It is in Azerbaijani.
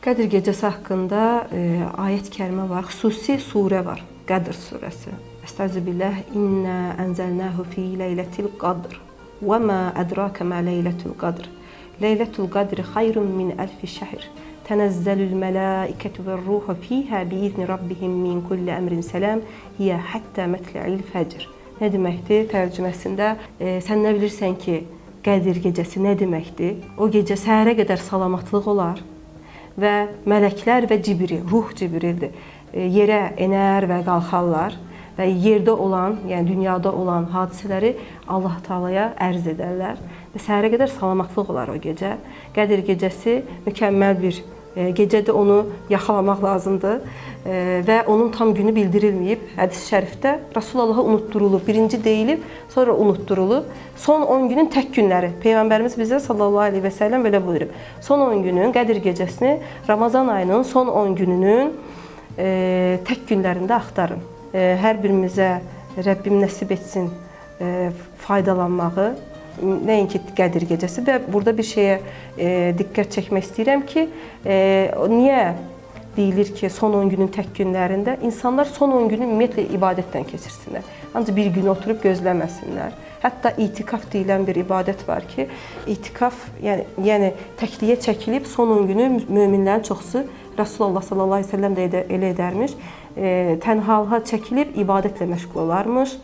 Qədir gecəsi haqqında ayət-i kərimə var, xüsusi surə var. Qədr surəsi. Estəzibillah, İnnə ənzəlnəhu fi leylətil qadr və mə ədraka mə leylətul qadr. Leylətul qadri xayrun min əlfi şəhr. Tənəzzəlül mələikətü və ruhu fiyhə biizni rabbihim min kulli əmrin sələm hiyə həttə mətlə'il fəcr. Nə deməkdir? Tərcüməsində sən nə bilirsən ki, Qədir gecəsi nə deməkdir? O gecə səhərə qədər salamatlıq olar və mələklər və Cibril, ruh Cibrildir, yerə enər və qalxarlar və yerdə olan, yəni dünyada olan hadisələri Allah Taalaya ərz edərlər və səhərə qədər salamatlıq olar o gecə. Qədir gecəsi mükəmməl bir gecədə onu yaxalamaq lazımdır və onun tam günü bildirilməyib. Hədis-i şərifdə Rasulullaha unutturulub, birinci deyilib, sonra unutturulub. Son 10 günün tək günləri. Peyğəmbərimiz bizə sallallahu əleyhi və səlləm belə buyurub. Son 10 günün, Qədir gecəsini Ramazan ayının son 10 gününün tək günlərində axtarın. Hər birimizə Rəbbim nəsib etsin faydalanmağı. Nəinki Qədir gecəsi və burada bir şeyə diqqət çəkmək istəyirəm ki, niyə deyilir ki, son 10 günün tək günlərində insanlar son 10 günü ümumiyyətlə ibadətlə keçirsinlər. Ancaq bir gün oturub gözləməsinlər. Hətta itikaf deyilən bir ibadət var ki, itikaf, yəni təkliyə çəkilib son 10 günü möminlərin çoxusu Rasulullah sallallahu əleyhi və səlləm də elə edərmiş, tənhalığa çəkilib ibadətlə məşğul olarmış.